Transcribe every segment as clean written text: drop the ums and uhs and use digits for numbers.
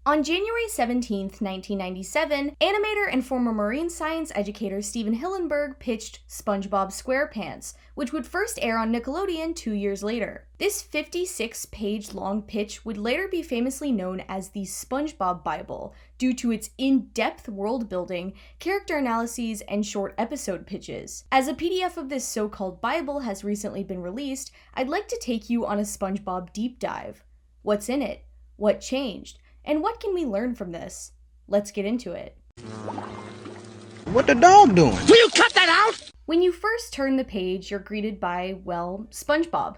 On January 17, 1997, animator and former marine science educator Steven Hillenburg pitched SpongeBob SquarePants, which would first air on Nickelodeon 2 years later. This 56-page-long pitch would later be famously known as the SpongeBob Bible, due to its in-depth world building, character analyses, and short episode pitches. As a PDF of this so-called Bible has recently been released, I'd like to take you on a SpongeBob deep dive. What's in it? What changed? And what can we learn from this? Let's get into it. What the dog doing? Will you cut that out? When you first turn the page, you're greeted by, well, SpongeBob.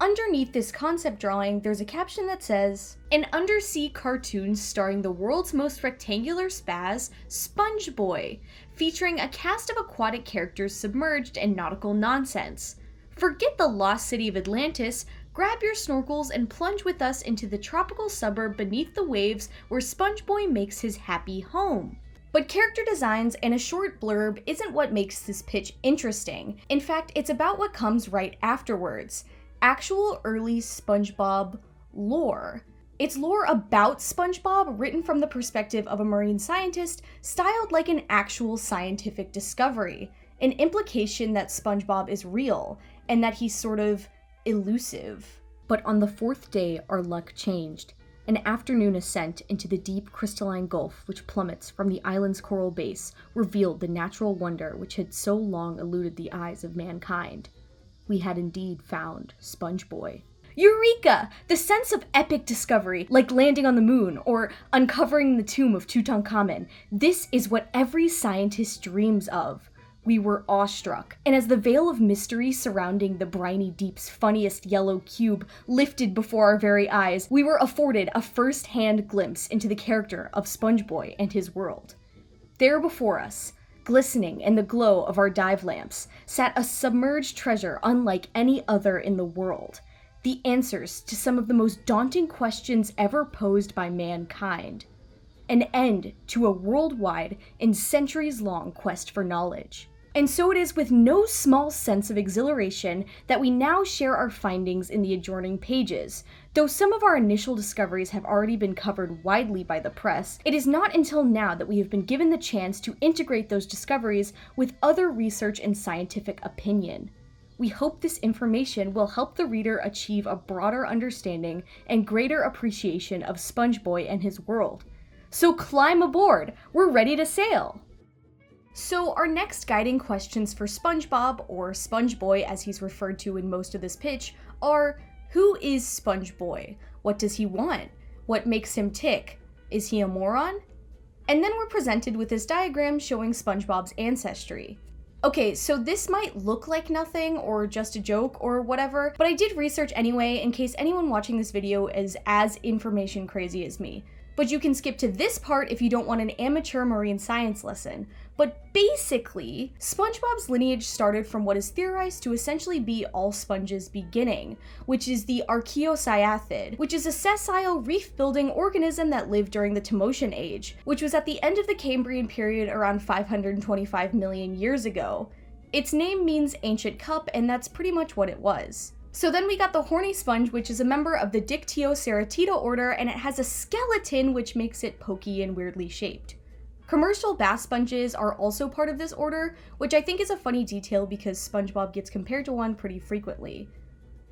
Underneath this concept drawing, there's a caption that says, "An undersea cartoon starring the world's most rectangular spaz, Spongeboy, featuring a cast of aquatic characters submerged in nautical nonsense. Forget the lost city of Atlantis, grab your snorkels and plunge with us into the tropical suburb beneath the waves where Spongeboy makes his happy home." But character designs and a short blurb isn't what makes this pitch interesting. In fact, it's about what comes right afterwards. Actual early SpongeBob lore. It's lore about SpongeBob written from the perspective of a marine scientist, styled like an actual scientific discovery. An implication that SpongeBob is real, and that he's sort of elusive. But on the fourth day, our luck changed. An afternoon ascent into the deep crystalline gulf which plummets from the island's coral base revealed the natural wonder which had so long eluded the eyes of mankind. We had indeed found Spongeboy. Eureka! The sense of epic discovery, like landing on the moon or uncovering the tomb of Tutankhamun. This is what every scientist dreams of. We were awestruck, and as the veil of mystery surrounding the briny deep's funniest yellow cube lifted before our very eyes, we were afforded a first-hand glimpse into the character of Spongeboy and his world. There before us, glistening in the glow of our dive lamps, sat a submerged treasure unlike any other in the world. The answers to some of the most daunting questions ever posed by mankind. An end to a worldwide and centuries-long quest for knowledge. And so it is with no small sense of exhilaration that we now share our findings in the adjoining pages. Though some of our initial discoveries have already been covered widely by the press, it is not until now that we have been given the chance to integrate those discoveries with other research and scientific opinion. We hope this information will help the reader achieve a broader understanding and greater appreciation of Spongeboy and his world. So climb aboard! We're ready to sail! So our next guiding questions for SpongeBob, or Spongeboy as he's referred to in most of this pitch, are: who is Spongeboy? What does he want? What makes him tick? Is he a moron? And then we're presented with this diagram showing SpongeBob's ancestry. Okay, so this might look like nothing or just a joke or whatever, but I did research anyway in case anyone watching this video is as information crazy as me. But you can skip to this part if you don't want an amateur marine science lesson. But basically, SpongeBob's lineage started from what is theorized to essentially be all sponges' beginning, which is the Archaeocyathid, which is a sessile reef-building organism that lived during the Timocian Age, which was at the end of the Cambrian period around 525 million years ago. Its name means ancient cup, and that's pretty much what it was. So then we got the horny sponge, which is a member of the Dictyoceratida order, and it has a skeleton which makes it pokey and weirdly shaped. Commercial bass sponges are also part of this order, which I think is a funny detail because SpongeBob gets compared to one pretty frequently.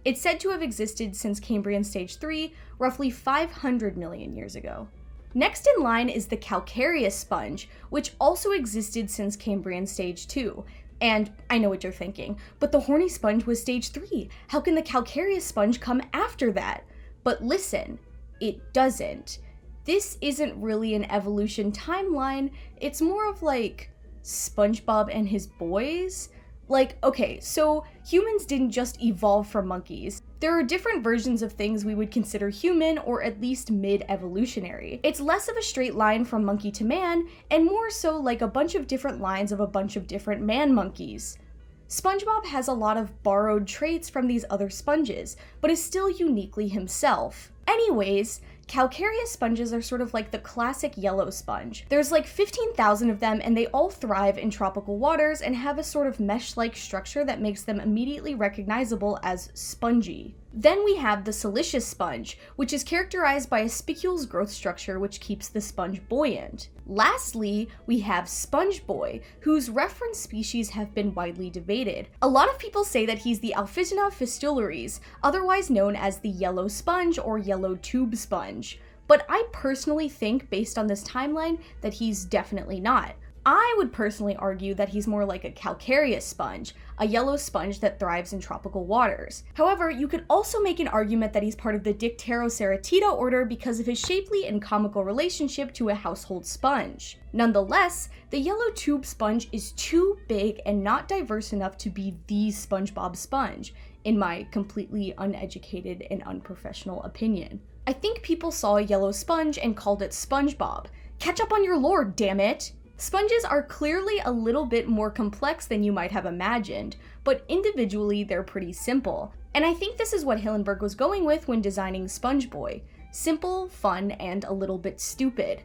It's said to have existed since Cambrian Stage 3, roughly 500 million years ago. Next in line is the calcareous sponge, which also existed since Cambrian Stage 2. And I know what you're thinking, but the horny sponge was Stage 3. How can the calcareous sponge come after that? But listen, it doesn't. This isn't really an evolution timeline, it's more of like SpongeBob and his boys. Like, okay, so humans didn't just evolve from monkeys. There are different versions of things we would consider human or at least mid-evolutionary. It's less of a straight line from monkey to man, and more so like a bunch of different lines of a bunch of different man-monkeys. SpongeBob has a lot of borrowed traits from these other sponges, but is still uniquely himself. Anyways, calcareous sponges are sort of like the classic yellow sponge. There's like 15,000 of them, and they all thrive in tropical waters and have a sort of mesh-like structure that makes them immediately recognizable as spongy. Then we have the siliceous sponge, which is characterized by a spicule's growth structure which keeps the sponge buoyant. Lastly, we have Spongeboy, whose reference species have been widely debated. A lot of people say that he's the Alphysina fistularis, otherwise known as the yellow sponge or yellow tube sponge. But I personally think, based on this timeline, that he's definitely not. I would personally argue that he's more like a calcareous sponge, a yellow sponge that thrives in tropical waters. However, you could also make an argument that he's part of the Dicteroceratida order because of his shapely and comical relationship to a household sponge. Nonetheless, the yellow tube sponge is too big and not diverse enough to be the SpongeBob sponge, in my completely uneducated and unprofessional opinion. I think people saw a yellow sponge and called it SpongeBob. Catch up on your lore, damn it! Sponges are clearly a little bit more complex than you might have imagined, but individually they're pretty simple. And I think this is what Hillenburg was going with when designing Spongeboy. Simple, fun, and a little bit stupid.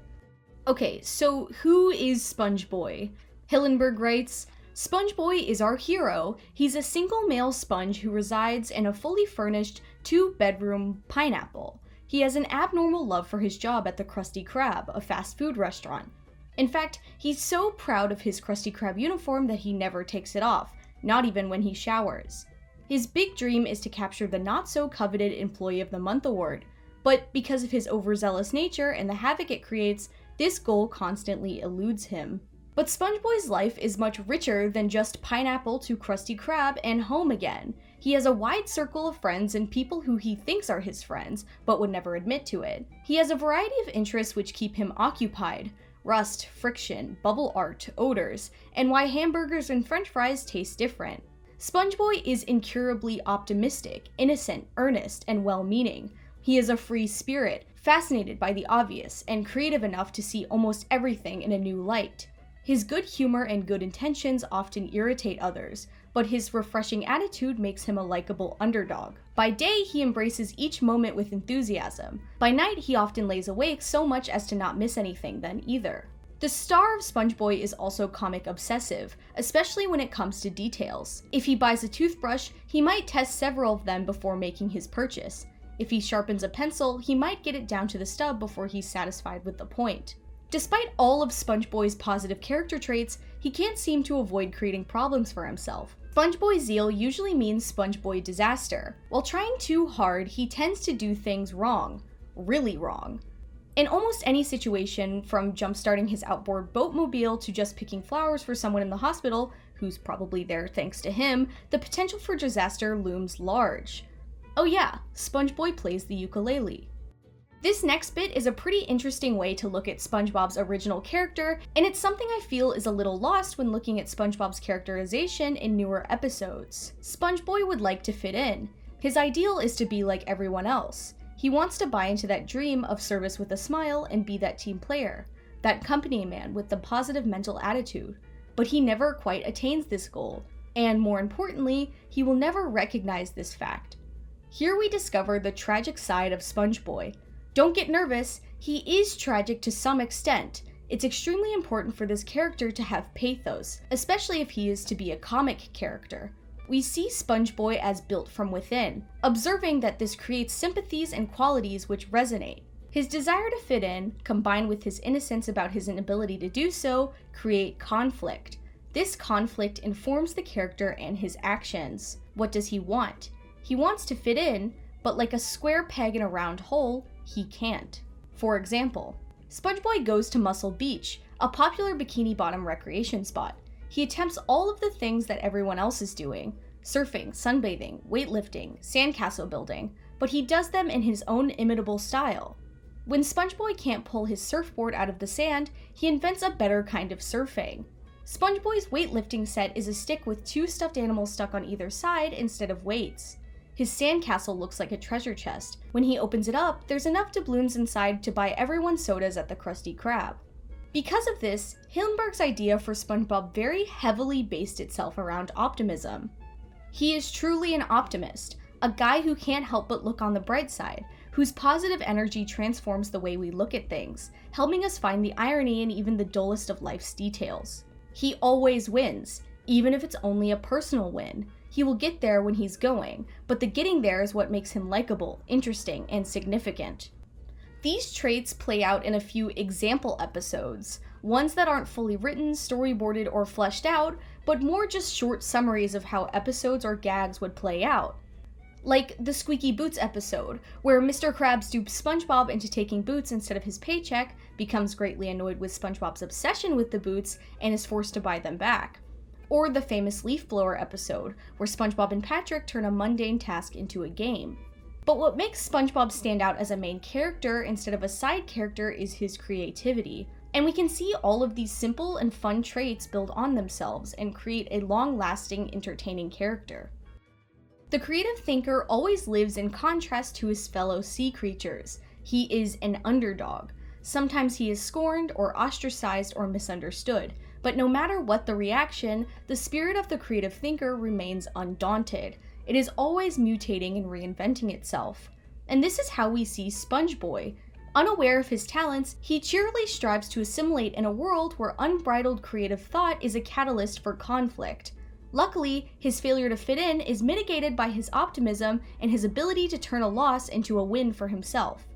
Okay, so who is Spongeboy? Hillenburg writes, Spongeboy is our hero. He's a single male sponge who resides in a fully furnished 2-bedroom pineapple. He has an abnormal love for his job at the Krusty Krab, a fast food restaurant. In fact, he's so proud of his Krusty Krab uniform that he never takes it off, not even when he showers. His big dream is to capture the not-so-coveted Employee of the Month award, but because of his overzealous nature and the havoc it creates, this goal constantly eludes him. But Spongeboy's life is much richer than just pineapple to Krusty Krab and home again. He has a wide circle of friends and people who he thinks are his friends, but would never admit to it. He has a variety of interests which keep him occupied. Rust, friction, bubble art, odors, and why hamburgers and french fries taste different. Spongeboy is incurably optimistic, innocent, earnest, and well-meaning. He is a free spirit, fascinated by the obvious, and creative enough to see almost everything in a new light. His good humor and good intentions often irritate others, but his refreshing attitude makes him a likable underdog. By day, he embraces each moment with enthusiasm. By night, he often lays awake so much as to not miss anything then either. The star of Spongeboy is also comic obsessive, especially when it comes to details. If he buys a toothbrush, he might test several of them before making his purchase. If he sharpens a pencil, he might get it down to the stub before he's satisfied with the point. Despite all of Spongeboy's positive character traits, he can't seem to avoid creating problems for himself. Spongeboy zeal usually means Spongeboy disaster. While trying too hard, he tends to do things wrong. Really wrong. In almost any situation, from jump-starting his outboard boatmobile to just picking flowers for someone in the hospital, who's probably there thanks to him, the potential for disaster looms large. Oh yeah, Spongeboy plays the ukulele. This next bit is a pretty interesting way to look at SpongeBob's original character, and it's something I feel is a little lost when looking at SpongeBob's characterization in newer episodes. Spongeboy would like to fit in. His ideal is to be like everyone else. He wants to buy into that dream of service with a smile and be that team player, that company man with the positive mental attitude. But he never quite attains this goal, and more importantly, he will never recognize this fact. Here we discover the tragic side of Spongeboy. Don't get nervous, he is tragic to some extent. It's extremely important for this character to have pathos, especially if he is to be a comic character. We see Spongeboy as built from within, observing that this creates sympathies and qualities which resonate. His desire to fit in, combined with his innocence about his inability to do so, create conflict. This conflict informs the character and his actions. What does he want? He wants to fit in, but like a square peg in a round hole, he can't. For example, Spongeboy goes to Muscle Beach, a popular bikini bottom recreation spot. He attempts all of the things that everyone else is doing: surfing, sunbathing, weightlifting, sandcastle building, but he does them in his own imitable style. When Spongeboy can't pull his surfboard out of the sand, he invents a better kind of surfing. Spongeboy's weightlifting set is a stick with 2 stuffed animals stuck on either side instead of weights. His sandcastle looks like a treasure chest. When he opens it up, there's enough doubloons inside to buy everyone sodas at the Krusty Krab. Because of this, Hillenburg's idea for SpongeBob very heavily based itself around optimism. He is truly an optimist, a guy who can't help but look on the bright side, whose positive energy transforms the way we look at things, helping us find the irony in even the dullest of life's details. He always wins, even if it's only a personal win. He will get there when he's going, but the getting there is what makes him likable, interesting, and significant. These traits play out in a few example episodes, ones that aren't fully written, storyboarded, or fleshed out, but more just short summaries of how episodes or gags would play out. Like the Squeaky Boots episode, where Mr. Krabs dupes SpongeBob into taking boots instead of his paycheck, becomes greatly annoyed with SpongeBob's obsession with the boots, and is forced to buy them back. Or the famous Leaf Blower episode, where SpongeBob and Patrick turn a mundane task into a game. But what makes SpongeBob stand out as a main character instead of a side character is his creativity. And we can see all of these simple and fun traits build on themselves and create a long-lasting, entertaining character. The creative thinker always lives in contrast to his fellow sea creatures. He is an underdog. Sometimes he is scorned or ostracized or misunderstood. But no matter what the reaction, the spirit of the creative thinker remains undaunted. It is always mutating and reinventing itself. And this is how we see Spongeboy. Unaware of his talents, he cheerily strives to assimilate in a world where unbridled creative thought is a catalyst for conflict. Luckily, his failure to fit in is mitigated by his optimism and his ability to turn a loss into a win for himself.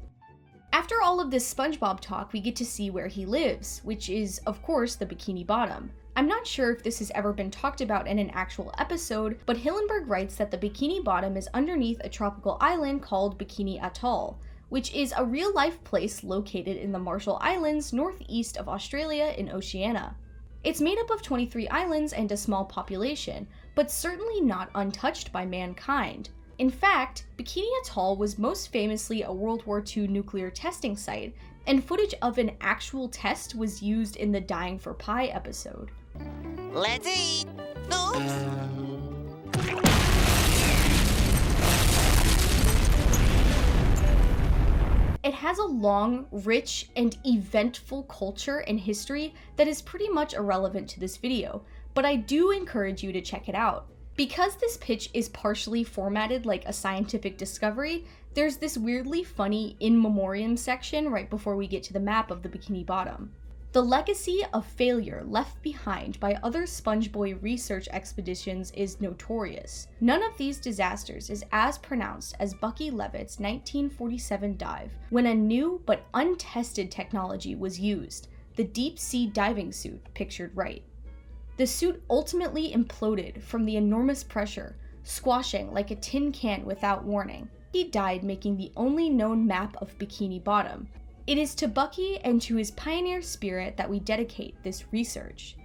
After all of this SpongeBob talk, we get to see where he lives, which is, of course, the Bikini Bottom. I'm not sure if this has ever been talked about in an actual episode, but Hillenburg writes that the Bikini Bottom is underneath a tropical island called Bikini Atoll, which is a real-life place located in the Marshall Islands northeast of Australia in Oceania. It's made up of 23 islands and a small population, but certainly not untouched by mankind. In fact, Bikini Atoll was most famously a World War II nuclear testing site, and footage of an actual test was used in the Dying for Pie episode. Let's eat! Oops! It has a long, rich, and eventful culture and history that is pretty much irrelevant to this video, but I do encourage you to check it out. Because this pitch is partially formatted like a scientific discovery, there's this weirdly funny in memoriam section right before we get to the map of the Bikini Bottom. The legacy of failure left behind by other Spongeboy research expeditions is notorious. None of these disasters is as pronounced as Bucky Levitt's 1947 dive, when a new but untested technology was used, the deep sea diving suit pictured right. The suit ultimately imploded from the enormous pressure, squashing like a tin can without warning. He died making the only known map of Bikini Bottom. It is to Bucky and to his pioneer spirit that we dedicate this research.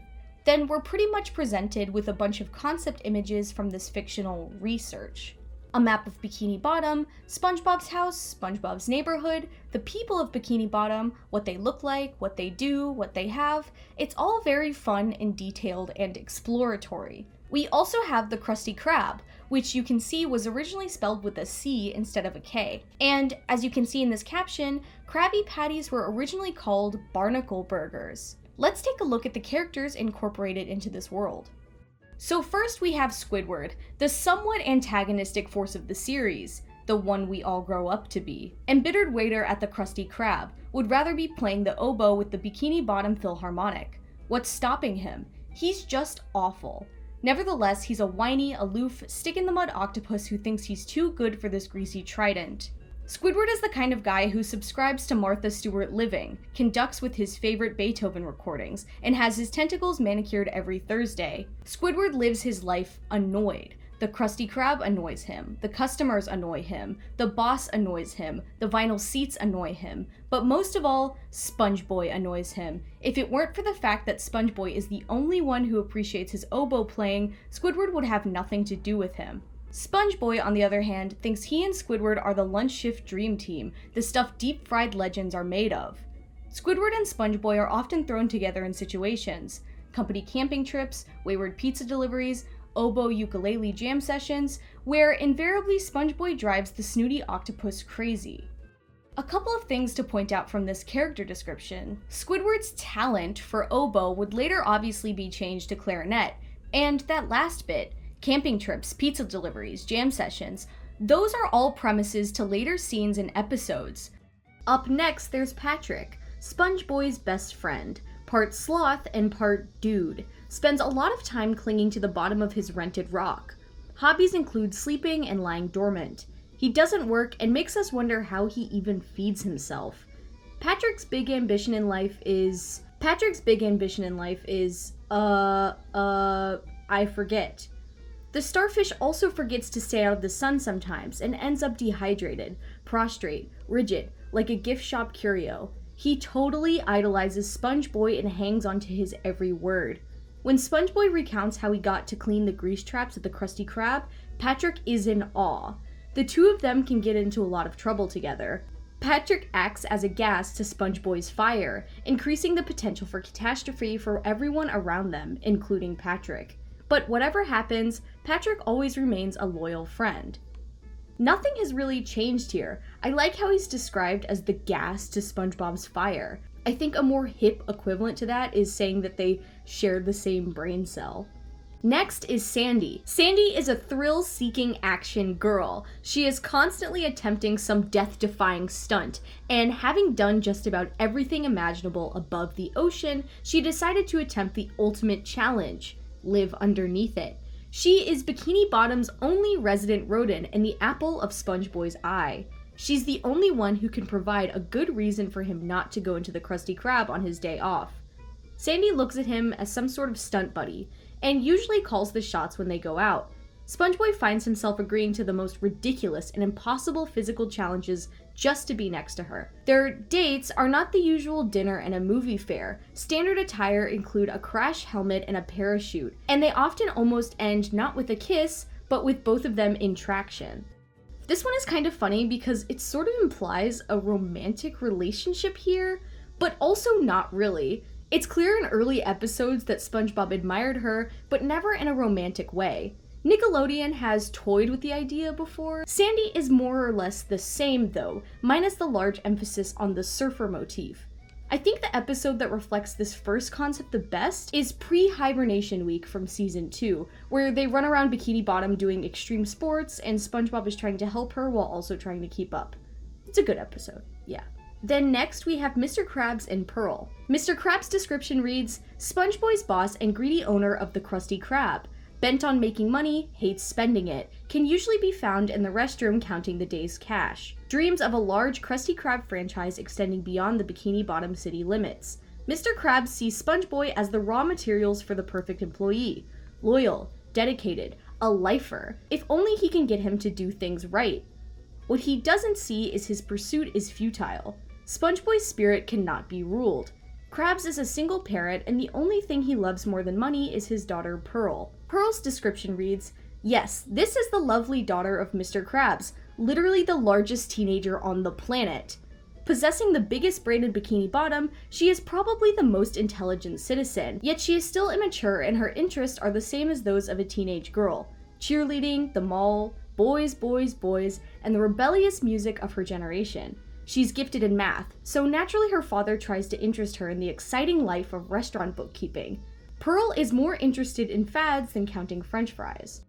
Then we're pretty much presented with a bunch of concept images from this fictional research. A map of Bikini Bottom, SpongeBob's house, SpongeBob's neighborhood, the people of Bikini Bottom, what they look like, what they do, what they have. It's all very fun and detailed and exploratory. We also have the Krusty Krab, which you can see was originally spelled with a C instead of a K. And as you can see in this caption, Krabby Patties were originally called Barnacle Burgers. Let's take a look at the characters incorporated into this world. So first we have Squidward, the somewhat antagonistic force of the series, the one we all grow up to be. Embittered waiter at the Krusty Krab, would rather be playing the oboe with the Bikini Bottom Philharmonic. What's stopping him? He's just awful. Nevertheless, he's a whiny, aloof, stick-in-the-mud octopus who thinks he's too good for this greasy trident. Squidward is the kind of guy who subscribes to Martha Stewart living, conducts with his favorite Beethoven recordings, and has his tentacles manicured every Thursday. Squidward lives his life annoyed. The Krusty Krab annoys him, the customers annoy him, the boss annoys him, the vinyl seats annoy him, but most of all, Spongeboy annoys him. If it weren't for the fact that Spongeboy is the only one who appreciates his oboe playing, Squidward would have nothing to do with him. Spongeboy, on the other hand, thinks he and Squidward are the lunch shift dream team, the stuff deep-fried legends are made of. Squidward and Spongeboy are often thrown together in situations: company camping trips, wayward pizza deliveries, oboe ukulele jam sessions, where invariably Spongeboy drives the snooty octopus crazy. A couple of things to point out from this character description. Squidward's talent for oboe would later obviously be changed to clarinet, and that last bit, camping trips, pizza deliveries, jam sessions, those are all premises to later scenes and episodes. Up next, there's Patrick, Spongeboy's best friend, part sloth and part dude, spends a lot of time clinging to the bottom of his rented rock. Hobbies include sleeping and lying dormant. He doesn't work and makes us wonder how he even feeds himself. Patrick's big ambition in life is, I forget. The starfish also forgets to stay out of the sun sometimes and ends up dehydrated, prostrate, rigid, like a gift shop curio. He totally idolizes Spongeboy and hangs on to his every word. When Spongeboy recounts how he got to clean the grease traps at the Krusty Krab, Patrick is in awe. The two of them can get into a lot of trouble together. Patrick acts as a gas to Spongeboy's fire, increasing the potential for catastrophe for everyone around them, including Patrick. But whatever happens, Patrick always remains a loyal friend. Nothing has really changed here. I like how he's described as the gas to SpongeBob's fire. I think a more hip equivalent to that is saying that they share the same brain cell. Next is Sandy. Sandy is a thrill-seeking action girl. She is constantly attempting some death-defying stunt, and having done just about everything imaginable above the ocean, she decided to attempt the ultimate challenge: live underneath it. She is Bikini Bottom's only resident rodent and the apple of Spongeboy's eye. She's the only one who can provide a good reason for him not to go into the Krusty Krab on his day off. Sandy looks at him as some sort of stunt buddy, and usually calls the shots when they go out. Spongeboy finds himself agreeing to the most ridiculous and impossible physical challenges just to be next to her. Their dates are not the usual dinner and a movie fare. Standard attire include a crash helmet and a parachute, and they often almost end not with a kiss, but with both of them in traction. This one is kind of funny because it sort of implies a romantic relationship here, but also not really. It's clear in early episodes that SpongeBob admired her, but never in a romantic way. Nickelodeon has toyed with the idea before. Sandy is more or less the same though, minus the large emphasis on the surfer motif. I think the episode that reflects this first concept the best is pre-hibernation week from season 2, where they run around Bikini Bottom doing extreme sports and SpongeBob is trying to help her while also trying to keep up. It's a good episode, yeah. Then next we have Mr. Krabs and Pearl. Mr. Krabs' description reads, Spongeboy's boss and greedy owner of the Krusty Krab. Bent on making money, hates spending it, can usually be found in the restroom counting the day's cash. Dreams of a large Krusty Krab franchise extending beyond the Bikini Bottom city limits. Mr. Krabs sees Spongeboy as the raw materials for the perfect employee. Loyal, dedicated, a lifer, if only he can get him to do things right. What he doesn't see is his pursuit is futile. Spongeboy's spirit cannot be ruled. Krabs is a single parent, and the only thing he loves more than money is his daughter Pearl. Pearl's description reads, yes, this is the lovely daughter of Mr. Krabs, literally the largest teenager on the planet. Possessing the biggest brain in Bikini Bottom, she is probably the most intelligent citizen, yet she is still immature and her interests are the same as those of a teenage girl. Cheerleading, the mall, boys, boys, boys, and the rebellious music of her generation. She's gifted in math, so naturally her father tries to interest her in the exciting life of restaurant bookkeeping. Pearl is more interested in fads than counting french fries.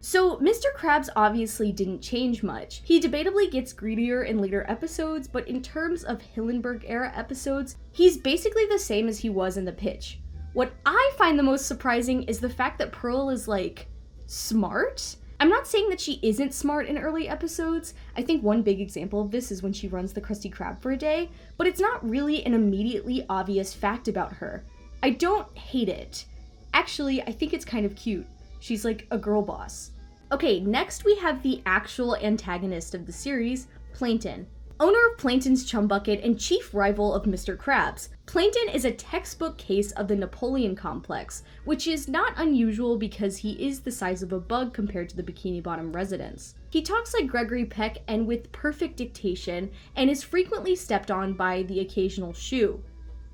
So Mr. Krabs obviously didn't change much. He debatably gets greedier in later episodes, but in terms of Hillenburg-era episodes, he's basically the same as he was in the pitch. What I find the most surprising is the fact that Pearl is, like, smart? I'm not saying that she isn't smart in early episodes. I think one big example of this is when she runs the Krusty Krab for a day, but it's not really an immediately obvious fact about her. I don't hate it. Actually, I think it's kind of cute. She's like a girl boss. Okay, next we have the actual antagonist of the series, Plankton. Owner of Plankton's Chum Bucket and chief rival of Mr. Krabs, Plankton is a textbook case of the Napoleon complex, which is not unusual because he is the size of a bug compared to the Bikini Bottom residents. He talks like Gregory Peck and with perfect dictation, and is frequently stepped on by the occasional shoe.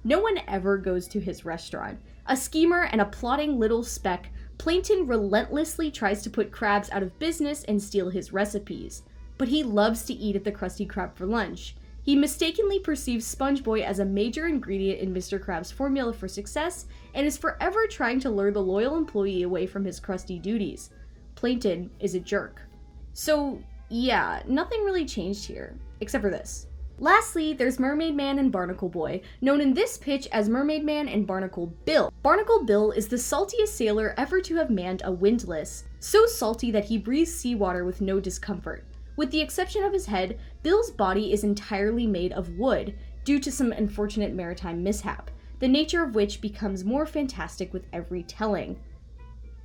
No one ever goes to his restaurant. A schemer and a plotting little speck, Plankton relentlessly tries to put Krabs out of business and steal his recipes. But he loves to eat at the Krusty Krab for lunch. He mistakenly perceives Spongeboy as a major ingredient in Mr. Krabs' formula for success, and is forever trying to lure the loyal employee away from his crusty duties. Plankton is a jerk. So yeah, nothing really changed here, except for this. Lastly, there's Mermaid Man and Barnacle Boy, known in this pitch as Mermaid Man and Barnacle Bill. Barnacle Bill is the saltiest sailor ever to have manned a windlass. so salty that he breathes seawater with no discomfort. With the exception of his head, Bill's body is entirely made of wood, due to some unfortunate maritime mishap, the nature of which becomes more fantastic with every telling.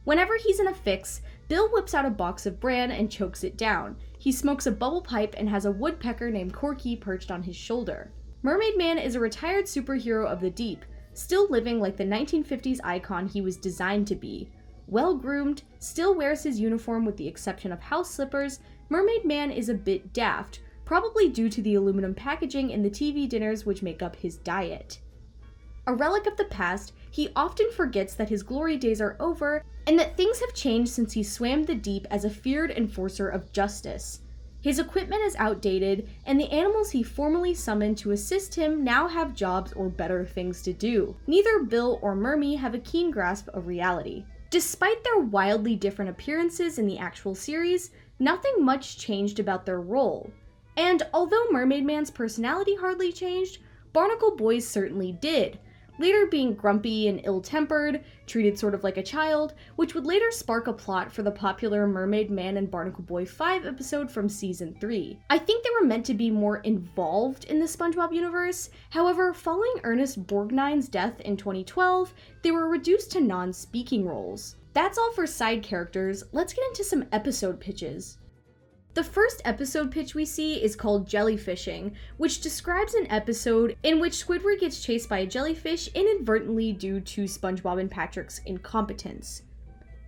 Whenever he's in a fix, Bill whips out a box of bran and chokes it down. He smokes a bubble pipe and has a woodpecker named Corky perched on his shoulder. Mermaid Man is a retired superhero of the deep, still living like the 1950s icon he was designed to be. Well-groomed, still wears his uniform with the exception of house slippers, Mermaid Man is a bit daft, probably due to the aluminum packaging in the TV dinners which make up his diet. A relic of the past, he often forgets that his glory days are over and that things have changed since he swam the deep as a feared enforcer of justice. His equipment is outdated, and the animals he formerly summoned to assist him now have jobs or better things to do. Neither Bill or Mermy have a keen grasp of reality. Despite their wildly different appearances in the actual series, nothing much changed about their role. And although Mermaid Man's personality hardly changed, Barnacle Boy's certainly did, later being grumpy and ill-tempered, treated sort of like a child, which would later spark a plot for the popular Mermaid Man and Barnacle Boy 5 episode from season 3. I think they were meant to be more involved in the SpongeBob universe, however, following Ernest Borgnine's death in 2012, they were reduced to non-speaking roles. That's all for side characters, let's get into some episode pitches. The first episode pitch we see is called Jellyfishing, which describes an episode in which Squidward gets chased by a jellyfish inadvertently due to SpongeBob and Patrick's incompetence.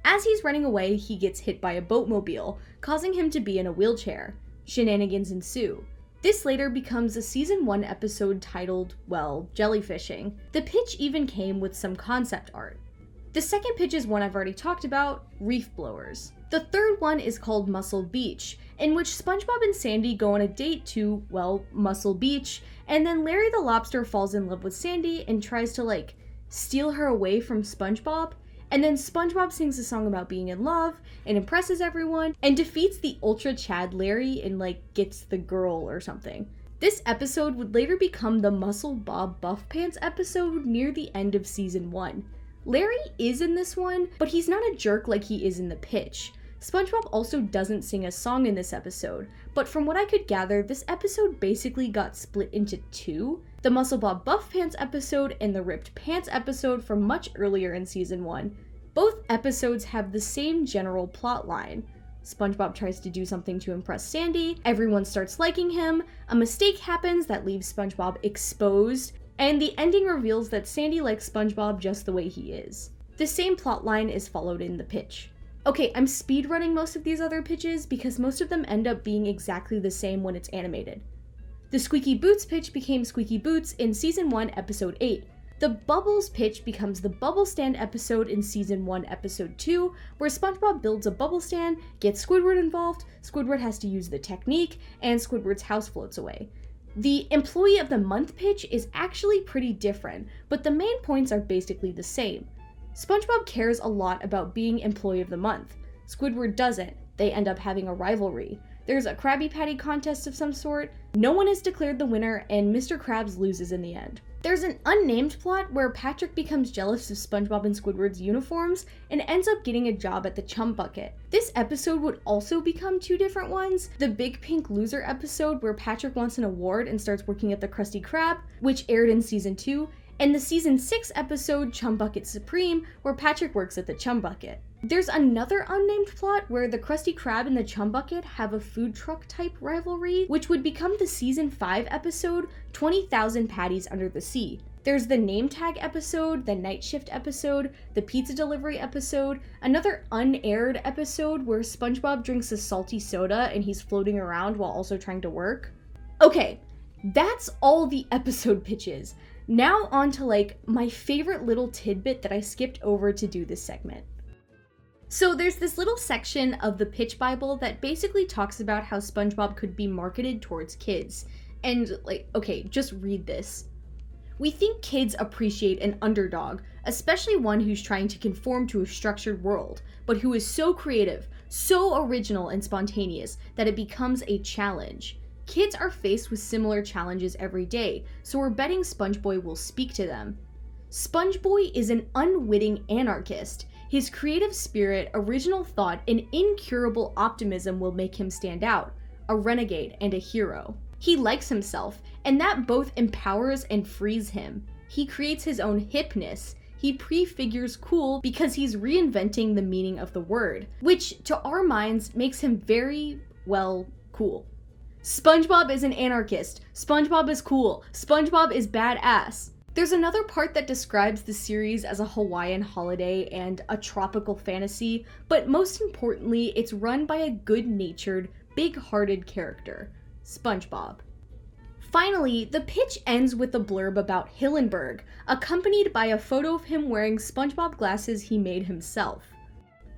As he's running away, he gets hit by a boatmobile, causing him to be in a wheelchair. Shenanigans ensue. This later becomes a season 1 episode titled, well, Jellyfishing. The pitch even came with some concept art. The second pitch is one I've already talked about, Reef Blowers. The third one is called Muscle Beach, in which SpongeBob and Sandy go on a date to, well, Muscle Beach, and then Larry the Lobster falls in love with Sandy and tries to, steal her away from SpongeBob, and then SpongeBob sings a song about being in love, and impresses everyone, and defeats the Ultra Chad Larry and, gets the girl or something. This episode would later become the Muscle Bob Buff Pants episode near the end of season 1. Larry is in this one, but he's not a jerk like he is in the pitch. SpongeBob also doesn't sing a song in this episode, but from what I could gather, this episode basically got split into two, the Muscle Bob Buff Pants episode and the Ripped Pants episode from much earlier in season 1. Both episodes have the same general plot line. SpongeBob tries to do something to impress Sandy, everyone starts liking him, a mistake happens that leaves SpongeBob exposed, and the ending reveals that Sandy likes SpongeBob just the way he is. The same plotline is followed in the pitch. Okay, I'm speedrunning most of these other pitches because most of them end up being exactly the same when it's animated. The Squeaky Boots pitch became Squeaky Boots in Season 1, Episode 8. The Bubbles pitch becomes the Bubble Stand episode in Season 1, Episode 2, where SpongeBob builds a bubble stand, gets Squidward involved, Squidward has to use the technique, and Squidward's house floats away. The Employee of the Month pitch is actually pretty different, but the main points are basically the same. SpongeBob cares a lot about being Employee of the Month. Squidward doesn't. They end up having a rivalry. There's a Krabby Patty contest of some sort, no one is declared the winner, and Mr. Krabs loses in the end. There's an unnamed plot where Patrick becomes jealous of SpongeBob and Squidward's uniforms and ends up getting a job at the Chum Bucket. This episode would also become two different ones. The Big Pink Loser episode where Patrick wants an award and starts working at the Krusty Krab, which aired in Season 2, and the Season 6 episode Chum Bucket Supreme where Patrick works at the Chum Bucket. There's another unnamed plot where the Krusty Krab and the Chum Bucket have a food truck type rivalry, which would become the Season 5 episode 20,000 Patties Under the Sea. There's the Name Tag episode, the Night Shift episode, the Pizza Delivery episode, another unaired episode where SpongeBob drinks a salty soda and he's floating around while also trying to work. Okay, that's all the episode pitches. Now on to my favorite little tidbit that I skipped over to do this segment. So there's this little section of the Pitch Bible that basically talks about how SpongeBob could be marketed towards kids. And okay, just read this. We think kids appreciate an underdog, especially one who's trying to conform to a structured world, but who is so creative, so original and spontaneous that it becomes a challenge. Kids are faced with similar challenges every day, so we're betting Spongeboy will speak to them. Spongeboy is an unwitting anarchist. His creative spirit, original thought, and incurable optimism will make him stand out, a renegade and a hero. He likes himself, and that both empowers and frees him. He creates his own hipness. He prefigures cool because he's reinventing the meaning of the word, which to our minds makes him very, well, cool. SpongeBob is an anarchist. SpongeBob is cool. SpongeBob is badass. There's another part that describes the series as a Hawaiian holiday and a tropical fantasy, but most importantly, it's run by a good-natured, big-hearted character, SpongeBob. Finally, the pitch ends with a blurb about Hillenburg, accompanied by a photo of him wearing SpongeBob glasses he made himself.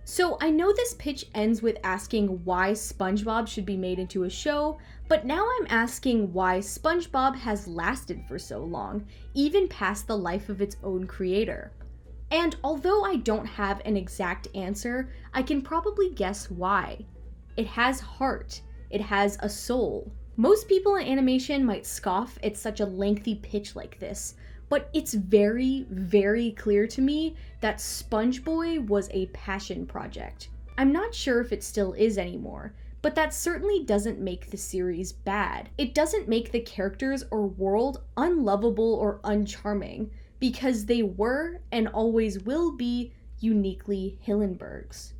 So I know this pitch ends with asking why SpongeBob should be made into a show, but now I'm asking why SpongeBob has lasted for so long, even past the life of its own creator. And although I don't have an exact answer, I can probably guess why. It has heart. It has a soul. Most people in animation might scoff at such a lengthy pitch like this, but it's very, very clear to me that Spongeboy was a passion project. I'm not sure if it still is anymore, but that certainly doesn't make the series bad. It doesn't make the characters or world unlovable or uncharming, because they were and always will be uniquely Hillenburgs.